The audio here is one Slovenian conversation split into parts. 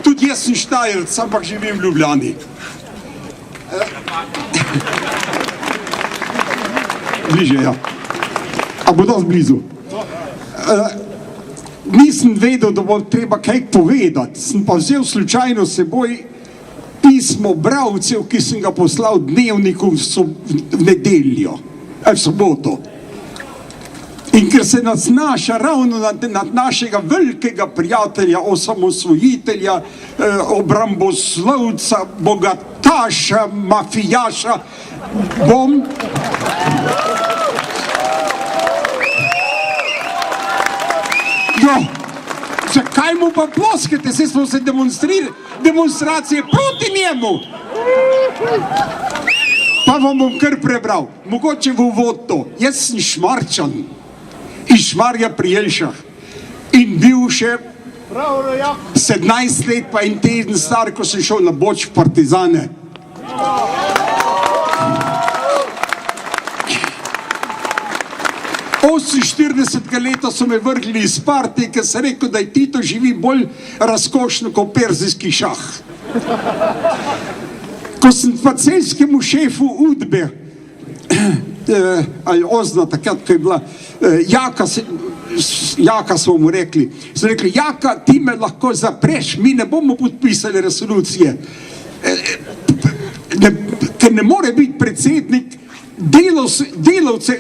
Tudi jaz sem Štajerc, ampak živim v Ljubljani. Bliže, ja. A bo dosti blizu. Nisem vedel, da bo treba kaj povedati. Sem pa vzel slučajno seboj pismo bralcev, ki sem ga poslal dnevniku v nedeljo, ali v soboto. In ker se nas naša ravno nad našega velikega prijatelja, osamosvojitelja, obramboslovca, bogataša, mafijaša, bom... No, zakaj mu pa ploskate? Saj smo se demonstracije proti njemu. Pa vam bom kar prebral. Mogoče v uvod to. Jaz sem Šmarčan iz Šmarja pri Jelšah in bil še 17 let pa en teden star, ko sem šel na boč v partizane. V 48. leta so me vrgli iz partije, ker sem rekel, da je Tito živi bolj razkošno kot perzijski šah. Ko sem pa celjskemu šefu Udbe, ali Ozna, takrat, ko je bila Jaka smo mu rekli, so rekli, Jaka, ti me lahko zapreš, mi ne bomo podpisali resolucije, ker ne more biti predsednik delavcev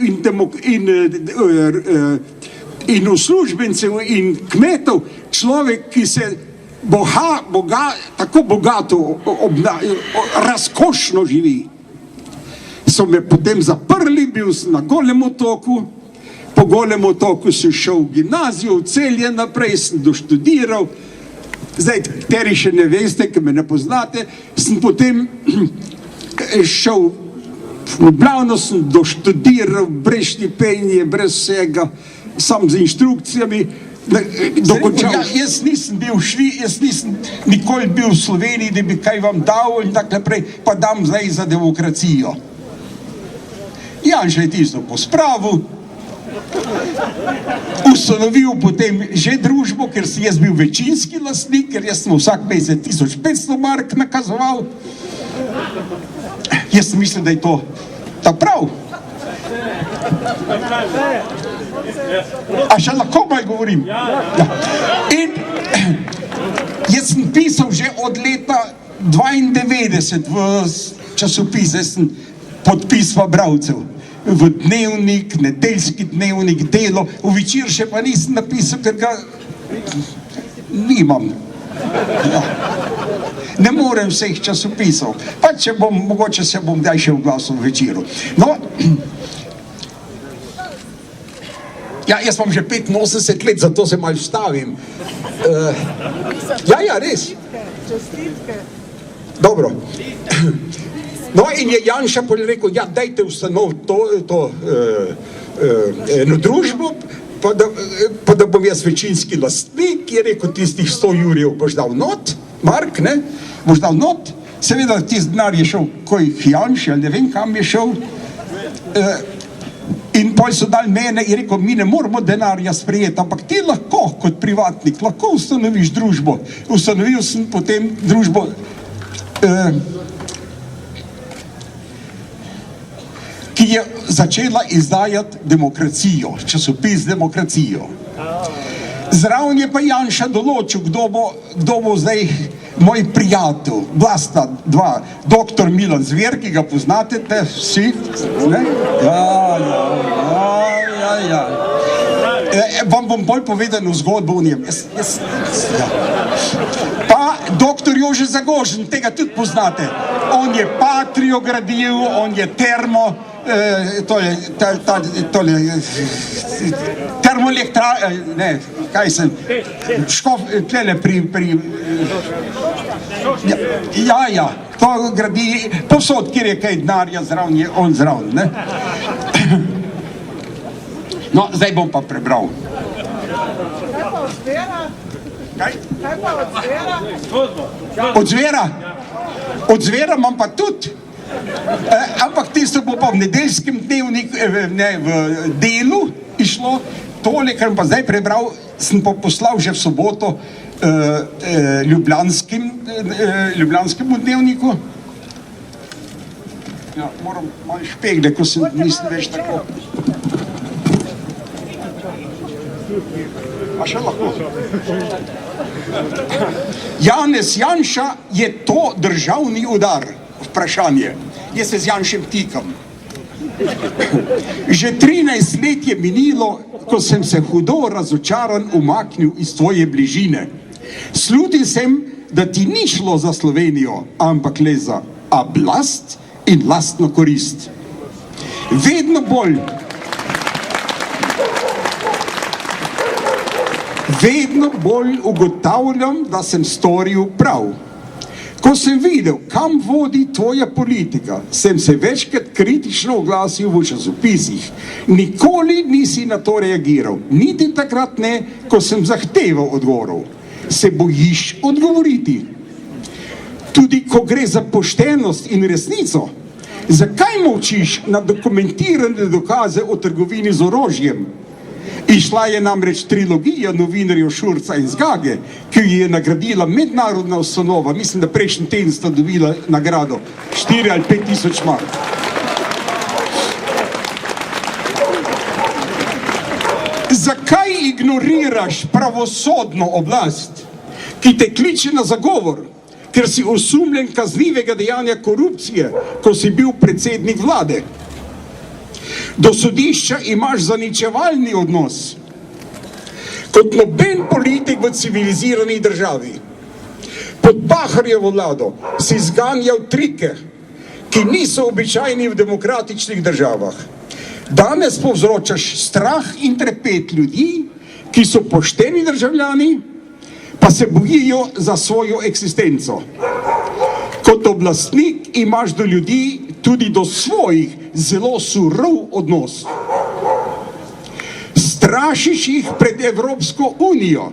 in uslužbencev in kmetov, človek, ki se tako bogato, razkošno živi. So me potem zaprli, bil sem na Golem otoku, po Golem otoku sem šel v gimnazijo, v Celje naprej, sem doštudiral, zdaj, kateri še ne veste, ki me ne poznate, sem potem šel v Ljubljano, sem doštudiral, brez štipendije, brez vsega, sam z inštrukcijami, dokončal. Jaz nisem nikoli bil v Sloveniji, da bi kaj vam dal in tako naprej, pa dam zdaj za demokracijo. Janša je tisto pospravil, ustanovil potem že družbo, ker sem jaz bil večinski lastnik, ker jaz sem vsak mesec 1500 mark nakazoval. Jaz sem mislil, da je to ta prav. A še lahko malo govorim? Ja. In jaz sem pisal že od leta 92 v časopis, jaz sem podpisva bralcev. V dnevnik, nedeljski dnevnik, Delo, v Večer še pa nisem napisal, ker ga nimam. Ja. Ne morem vseh časopisov, pa če bom, mogoče se bom daj še oglasil v Večeru. No, ja, jaz imam že 85 let, zato se malo vstavim. Ja, res. Dobro. No, in je Janša rekel, ja, dajte ustanoviti eno družbo, pa da bom jaz večinski lastnik, je rekel, tistih 100 jurjev boš dal not, Mark, ne, boš dal not, seveda tist denar je šel koj Janši, ali ne vem kam je šel, in pol so dali mene in rekel, mi ne moramo denarja sprejeti, ampak ti lahko kot privatnik, lahko ustanoviš družbo. Ustanovil sem potem družbo, ki je začela izdajati Demokracijo, časopis Demokracijo. Zraven je pa Janša določil, kdo bo zdaj moj prijatelj. Bila sta dva, doktor Milan Zver, ki ga poznate, te vsi, ne? Ja. Vam bom bolj povedal zgodbo o njem. Pa doktor Jože Zagožen, tega tudi poznate. On je Patrio gradil, on je Termo, termoelektra, ne, kaj sem, Škof, tlele pri, ja, to gradi, povsod, kjer je kaj denarja zraven, je on zraven, ne. No, zdaj bom pa prebral. Kaj pa od Zvera? Kaj? Kaj pa od Zvera? Od Zvera? Od Zvera imam pa tudi. Ampak tisto bo pa v nedeljskem dnevniku, ne, v Delu išlo, tole, kar pa zdaj prebral, sem pa poslal že v soboto ljubljanskemu dnevniku. Ja, moram malo špegle, ko se nisem več tako. A še lahko? Janez Janša je to državni udar? Vprašanje. Jaz se z Janšem tikam. Že 13 let je minilo, ko sem se hudo razočaran umaknil iz tvoje bližine. Slutil sem, da ti ni šlo za Slovenijo, ampak le za oblast in lastno korist. Vedno bolj ugotavljam, da sem storil prav. Ko sem videl, kam vodi tvoja politika, sem se večkrat kritično oglasil v časopisih. Nikoli nisi na to reagiral, niti takrat ne, ko sem zahteval odgovorov. Se bojiš odgovoriti? Tudi ko gre za poštenost in resnico, zakaj molčiš na dokumentirane dokaze o trgovini z orožjem? Išla je namreč trilogija novinarjev Šurca in Zgage, ki jo je nagradila mednarodna ustanova, mislim, da prejšnji teden sta dobila nagrado 4 ali 5 tisoč mark. Zakaj ignoriraš pravosodno oblast, ki te kliče na zagovor, ker si osumljen kaznivega dejanja korupcije, ko si bil predsednik vlade? Do sodišča imaš zaničevalni odnos, kot noben politik v civilizirani državi. Pod Pahorjevo vlado si zganjal trike, ki niso običajni v demokratičnih državah. Danes povzročaš strah in trepet ljudi, ki so pošteni državljani, pa se bojijo za svojo eksistenco. Kot oblastnik imaš do ljudi, tudi do svojih, zelo surov odnos. Strašiš jih pred Evropsko unijo,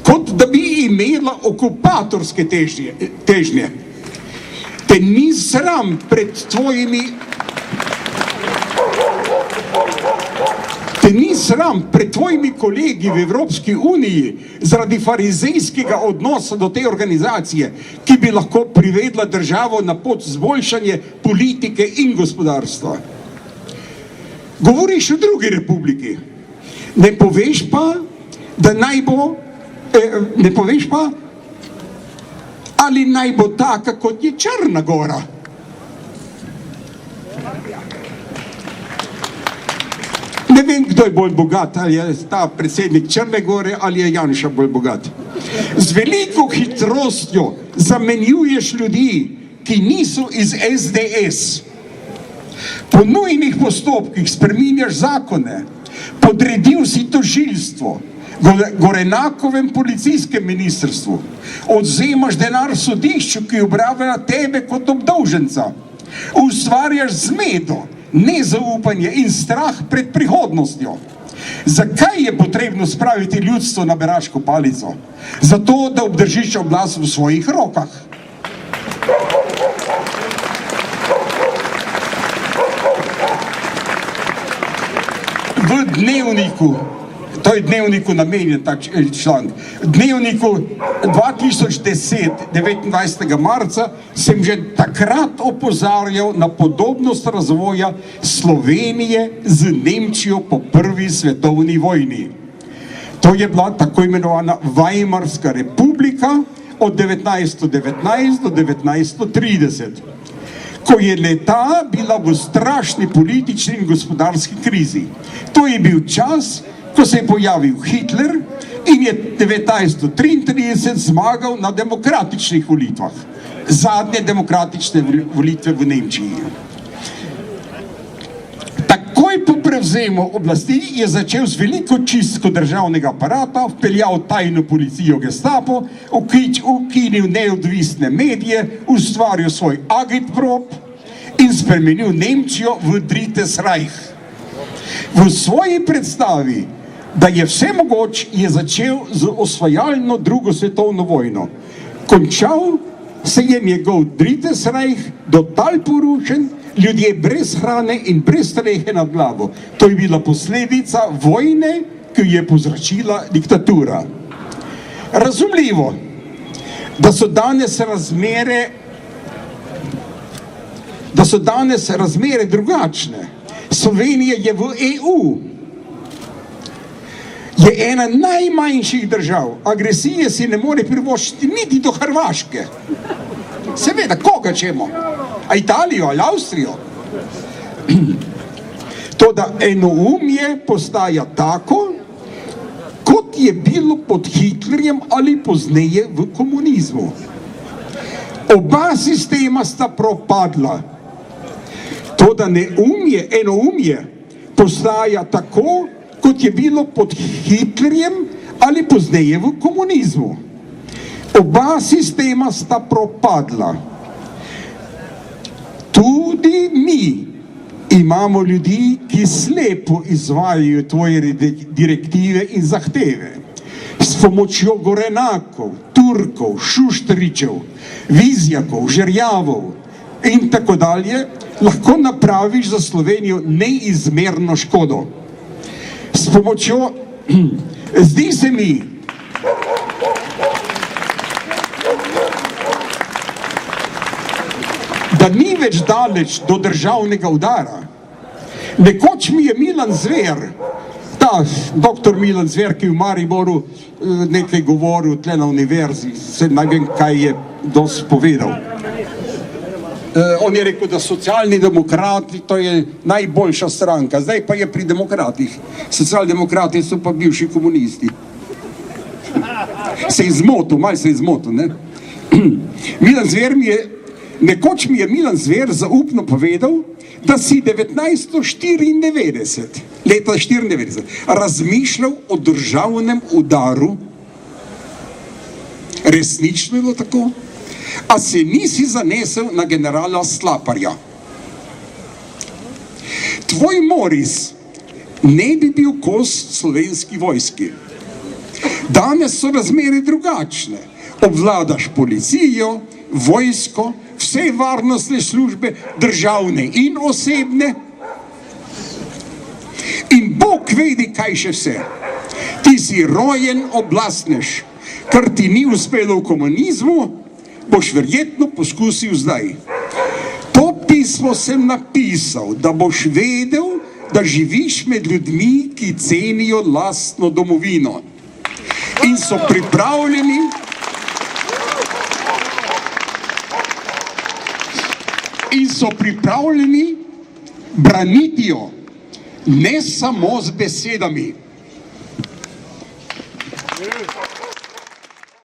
kot da bi imela okupatorske težnje. Te ni sram pred tvojimi kolegi v Evropski uniji zaradi farizejskega odnosa do te organizacije, ki bi lahko privedla državo na pot zboljšanje politike in gospodarstva. Govoriš o drugi republiki, ne poveš pa, ali naj bo taka, kot je Črna Gora. Ne vem, kdo je bolj bogat, ali je ta predsednik Črne Gore ali je Janša bolj bogat. Z veliko hitrostjo zamenjuješ ljudi, ki niso iz SDS. Po nujnih postopkih spreminjaš zakone, podredil si tožilstvo, Gorenakovem policijskem ministrstvu, odvzemaš denar sodišču, ki obravnava tebe kot obdolženca, ustvarjaš zmedo, nezaupanje in strah pred prihodnostjo. Zakaj je potrebno spraviti ljudstvo na beraško palico? Zato, da obdržiš oblast v svojih rokah. V Dnevniku, to je Dnevniku namenjen tak članek, v Dnevniku 2010, 29. marca, sem že takrat opozarjal na podobnost razvoja Slovenije z Nemčijo po prvi svetovni vojni. To je bila tako imenovana Weimarska republika od 1919 do 1930, ko je leta bila v strašni politični in gospodarski krizi. To je bil čas, ko se je pojavil Hitler in je 1933 zmagal na demokratičnih volitvah. Zadnje demokratične volitve v Nemčiji. Takoj po prevzemu oblasti je začel z veliko čistko državnega aparata, vpeljal tajno policijo Gestapo, ukinil neodvisne medije, ustvaril svoj agitprop in spremenil Nemčijo v Drittes Reich. V svoji predstavi, da je vse mogoč, je začel z osvajalno drugo svetovno vojno. Končal se je njegov Drittes Reich, do tal porušen, ljudje brez hrane in brez strehe nad glavo. To je bila posledica vojne, ki je povzročila diktatura. Razumljivo, da so danes razmere drugačne. Slovenija je v EU. Je ena najmanjših držav. Agresije si ne more privoščiti niti do Hrvaške. Seveda, koga ćemo? A Italijo ali Avstrijo? Toda enoumje postaja tako, kot je bilo pod Hitlerjem ali pozneje v komunizmu. Oba sistema sta propadla. Toda enoumje postaja tako, kot je bilo pod Hitlerjem ali pozneje v komunizmu. Oba sistema sta propadla. Tudi mi imamo ljudi, ki slepo izvajajo tvoje direktive in zahteve. S pomočjo Gorenakov, Turkov, Šušteričev, Vizjakov, Žerjavov in tako dalje lahko napraviš za Slovenijo neizmerno škodo. S pomočjo, zdi se mi, da ni več daleč do državnega udara. Nekoč mi je Milan Zver, doktor Milan Zver, ki je v Mariboru nekaj govoril tle na univerzi, se ne vem, kaj je dosti povedal. On je rekel, da socialni demokrati to je najboljša stranka, zdaj pa je pri demokratih. Socialdemokrati so pa bivši komunisti. Malo se je zmotil, ne? Nekoč mi je Milan Zver zaupno povedal, da si leta 1994 razmišljal o državnem udaru. Resnično je bilo tako? A se nisi zanesel na generala Slaparja. Tvoj Moris ne bi bil kos slovenski vojski. Danes so razmere drugačne. Obvladaš policijo, vojsko, vse varnostne službe, državne in osebne. In Bog vedi, kaj še vse. Ti si rojen oblastnež, kar ti ni uspelo v komunizmu, boš verjetno poskusil zdaj. To pismo sem napisal, da boš vedel, da živiš med ljudmi, ki cenijo lastno domovino. In so pripravljeni braniti jo, ne samo z besedami.